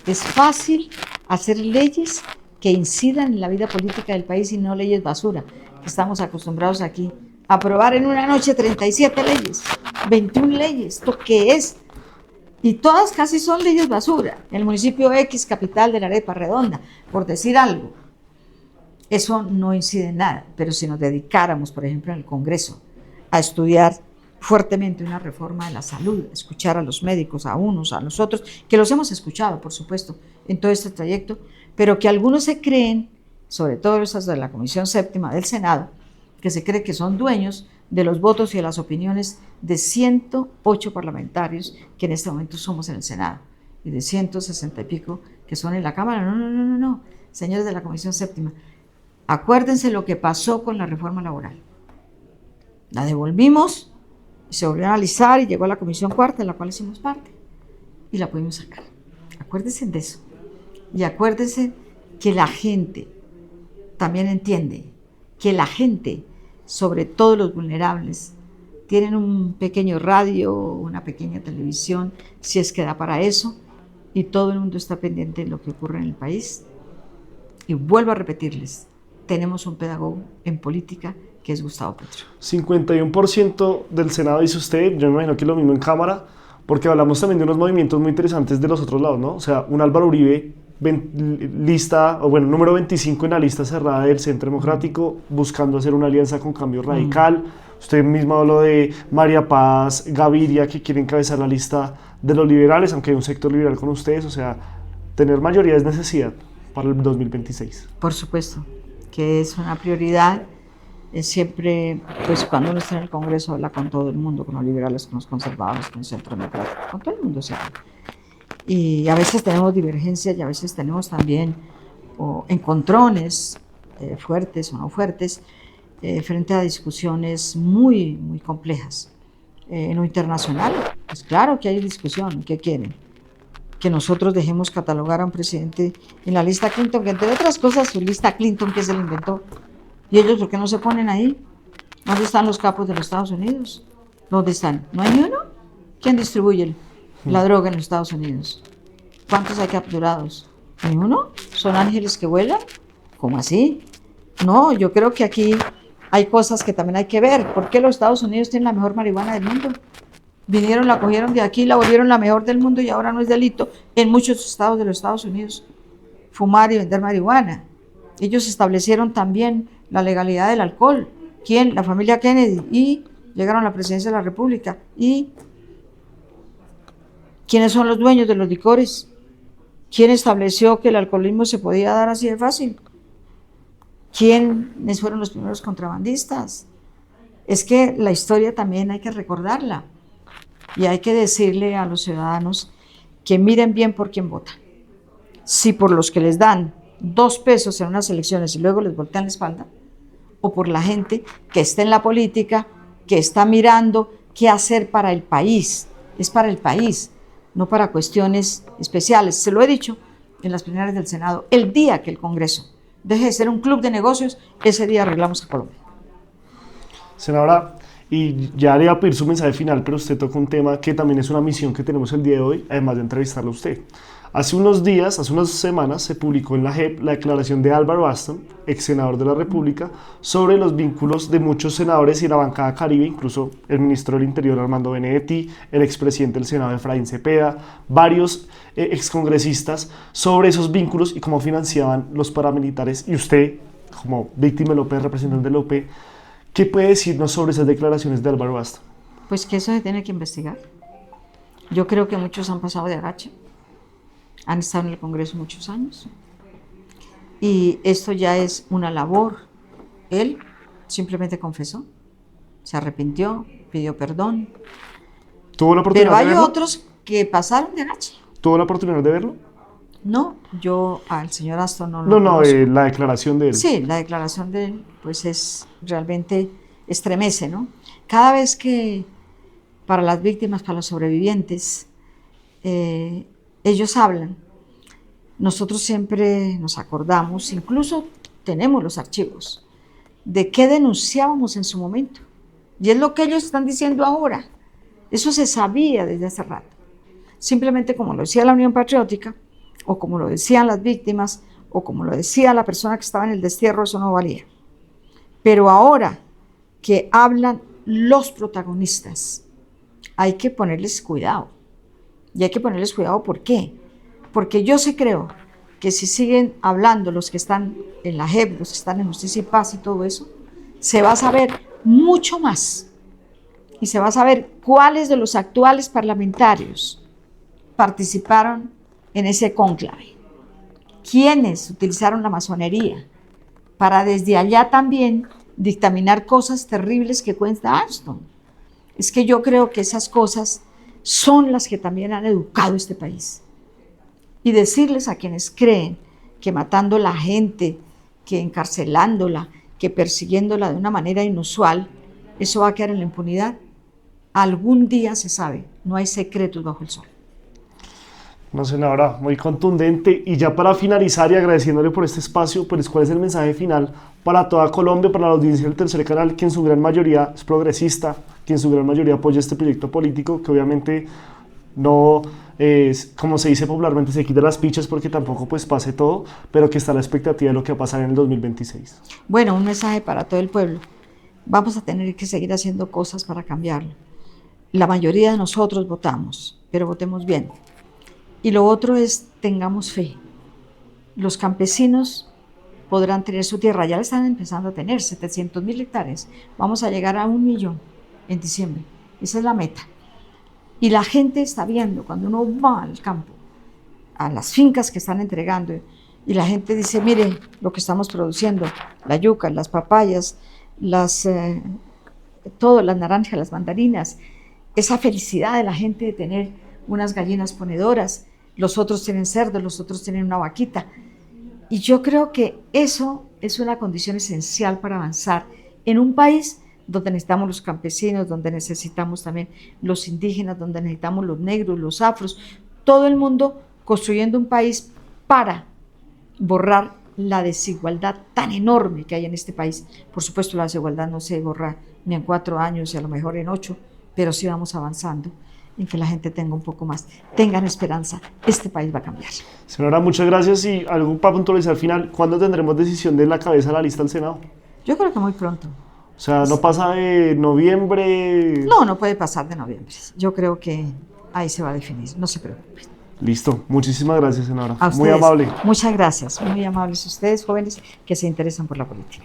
Es fácil hacer leyes que incidan en la vida política del país y no leyes basura. Estamos acostumbrados aquí a aprobar en una noche 37 leyes, 21 leyes. ¿Esto qué es? Y todas casi son leyes basura. El municipio X, capital de la Arepa Redonda, por decir algo. Eso no incide en nada, pero si nos dedicáramos, por ejemplo, en el Congreso, a estudiar fuertemente una reforma de la salud, escuchar a los médicos, a unos, a los otros, que los hemos escuchado, por supuesto, en todo este trayecto, pero que algunos se creen, sobre todo los de la Comisión Séptima del Senado, que se cree que son dueños de los votos y de las opiniones de 108 parlamentarios que en este momento somos en el Senado, y de 160 y pico que son en la Cámara. No, señores de la Comisión Séptima, acuérdense lo que pasó con la reforma laboral. La devolvimos, se volvió a analizar y llegó a la Comisión Cuarta, de la cual hicimos parte, y la pudimos sacar. Acuérdense de eso. Y acuérdense que la gente también entiende que la gente, sobre todo los vulnerables, tienen un pequeño radio, una pequeña televisión, si es que da para eso, y todo el mundo está pendiente de lo que ocurre en el país. Y vuelvo a repetirles, tenemos un pedagogo en política que es Gustavo Petro. 51% del Senado, dice usted. Yo me imagino que es lo mismo en Cámara, porque hablamos también de unos movimientos muy interesantes de los otros lados, ¿no? O sea, un Álvaro Uribe, número 25 en la lista cerrada del Centro Democrático, buscando hacer una alianza con Cambio Radical. Usted mismo habló de María Paz Gaviria, que quiere encabezar la lista de los liberales, aunque hay un sector liberal con ustedes. O sea, tener mayoría es necesidad para el 2026. Por supuesto, que es una prioridad. Siempre, pues cuando uno está en el Congreso, habla con todo el mundo, con los liberales, con los conservadores, con el Centro Democrático, con todo el mundo se habla. Y a veces tenemos divergencias y a veces tenemos también encontrones fuertes o no fuertes frente a discusiones muy, muy complejas. En lo internacional, pues claro que hay discusión. ¿Qué quieren? Que nosotros dejemos catalogar a un presidente en la lista Clinton, que entre otras cosas su lista Clinton que se le inventó. ¿Y ellos por qué no se ponen ahí? ¿Dónde están los capos de los Estados Unidos? ¿Dónde están? ¿No hay ni uno? ¿Quién distribuye la droga en los Estados Unidos? ¿Cuántos hay capturados? ¿Ni uno? ¿Son ángeles que vuelan? ¿Cómo así? No, yo creo que aquí hay cosas que también hay que ver. ¿Por qué los Estados Unidos tienen la mejor marihuana del mundo? Vinieron, la cogieron de aquí, la volvieron la mejor del mundo y ahora no es delito en muchos estados de los Estados Unidos fumar y vender marihuana. Ellos establecieron también la legalidad del alcohol. ¿Quién? La familia Kennedy. Y llegaron a la presidencia de la República. ¿Y quiénes son los dueños de los licores? ¿Quién estableció que el alcoholismo se podía dar así de fácil? ¿Quiénes fueron los primeros contrabandistas? Es que la historia también hay que recordarla. Y hay que decirle a los ciudadanos que miren bien por quién votan. Si por los que les dan 2 pesos en unas elecciones y luego les voltean la espalda, o por la gente que está en la política, que está mirando qué hacer para el país. Es para el país. no para cuestiones especiales. Se lo he dicho en las plenarias del Senado, el día que el Congreso deje de ser un club de negocios, ese día arreglamos a Colombia. Senadora, y ya le voy a pedir su mensaje final, pero usted toca un tema que también es una misión que tenemos el día de hoy, además de entrevistarlo a usted. Hace unos días, hace unas semanas, se publicó en la JEP la declaración de Álvaro Aston, ex senador de la República, sobre los vínculos de muchos senadores y la bancada caribe, incluso el ministro del Interior Armando Benedetti, el expresidente del Senado Efraín Cepeda, varios excongresistas, sobre esos vínculos y cómo financiaban los paramilitares. Y usted, como víctima del OP, representante del OP, ¿qué puede decirnos sobre esas declaraciones de Álvaro Aston? Pues que eso se tiene que investigar. Yo creo que muchos han pasado de agache. Han estado en el Congreso muchos años y esto ya es una labor. Él simplemente confesó, se arrepintió, pidió perdón. ¿Tuvo la oportunidad Pero hay de verlo? otros que pasaron de agache. ¿Tuvo la oportunidad de verlo? No, yo al señor Aston no lo conozco. La declaración de él. Sí, la declaración de él pues es realmente estremece, ¿no? Cada vez que para las víctimas, para los sobrevivientes, ellos hablan, nosotros siempre nos acordamos, incluso tenemos los archivos, de qué denunciábamos en su momento. Y es lo que ellos están diciendo ahora. Eso se sabía desde hace rato. Simplemente como lo decía la Unión Patriótica, o como lo decían las víctimas, o como lo decía la persona que estaba en el destierro, eso no valía. Pero ahora que hablan los protagonistas, hay que ponerles cuidado. Y hay que ponerles cuidado, ¿por qué? Porque yo sí creo que si siguen hablando los que están en la JEP, los que están en Justicia y Paz y todo eso, se va a saber mucho más. Y se va a saber cuáles de los actuales parlamentarios participaron en ese cónclave. Quiénes utilizaron la masonería para desde allá también dictaminar cosas terribles que cuenta Aston. Es que yo creo que esas cosas son las que también han educado este país. Y decirles a quienes creen que matando a la gente, que encarcelándola, que persiguiéndola de una manera inusual, eso va a quedar en la impunidad, algún día se sabe, no hay secretos bajo el sol. No, senadora, muy contundente. Y ya para finalizar y agradeciéndole por este espacio, pues ¿cuál es el mensaje final para toda Colombia, para la audiencia del Tercer Canal, que en su gran mayoría es progresista, que en su gran mayoría apoya este proyecto político, que obviamente no es, como se dice popularmente, se quita las pichas porque tampoco pues pase todo, pero que está a la expectativa de lo que va a pasar en el 2026? Bueno, un mensaje para todo el pueblo. Vamos a tener que seguir haciendo cosas para cambiarlo. La mayoría de nosotros votamos, pero votemos bien. Y lo otro es, tengamos fe. Los campesinos podrán tener su tierra, ya la están empezando a tener, 700.000 hectáreas. Vamos a llegar a 1 millón en diciembre. Esa es la meta. Y la gente está viendo, cuando uno va al campo, a las fincas que están entregando, y la gente dice, mire lo que estamos produciendo, la yuca, las papayas, todo, las naranjas, las mandarinas, esa felicidad de la gente de tener unas gallinas ponedoras, los otros tienen cerdos, los otros tienen una vaquita. Y yo creo que eso es una condición esencial para avanzar en un país donde necesitamos los campesinos, donde necesitamos también los indígenas, donde necesitamos los negros, los afros, todo el mundo construyendo un país para borrar la desigualdad tan enorme que hay en este país. Por supuesto, la desigualdad no se borra ni en 4 años y a lo mejor en 8, pero sí vamos avanzando en que la gente tenga un poco más, tengan esperanza, este país va a cambiar. Senadora, muchas gracias. Y algo para puntualizar al final, ¿cuándo tendremos decisión de la cabeza de la lista al Senado? Yo creo que muy pronto. O sea, ¿no pasa de noviembre? No, no puede pasar de noviembre. Yo creo que ahí se va a definir, no se preocupen. Listo, muchísimas gracias, senadora. A ustedes, muy amable. Muchas gracias, muy amables ustedes, jóvenes que se interesan por la política.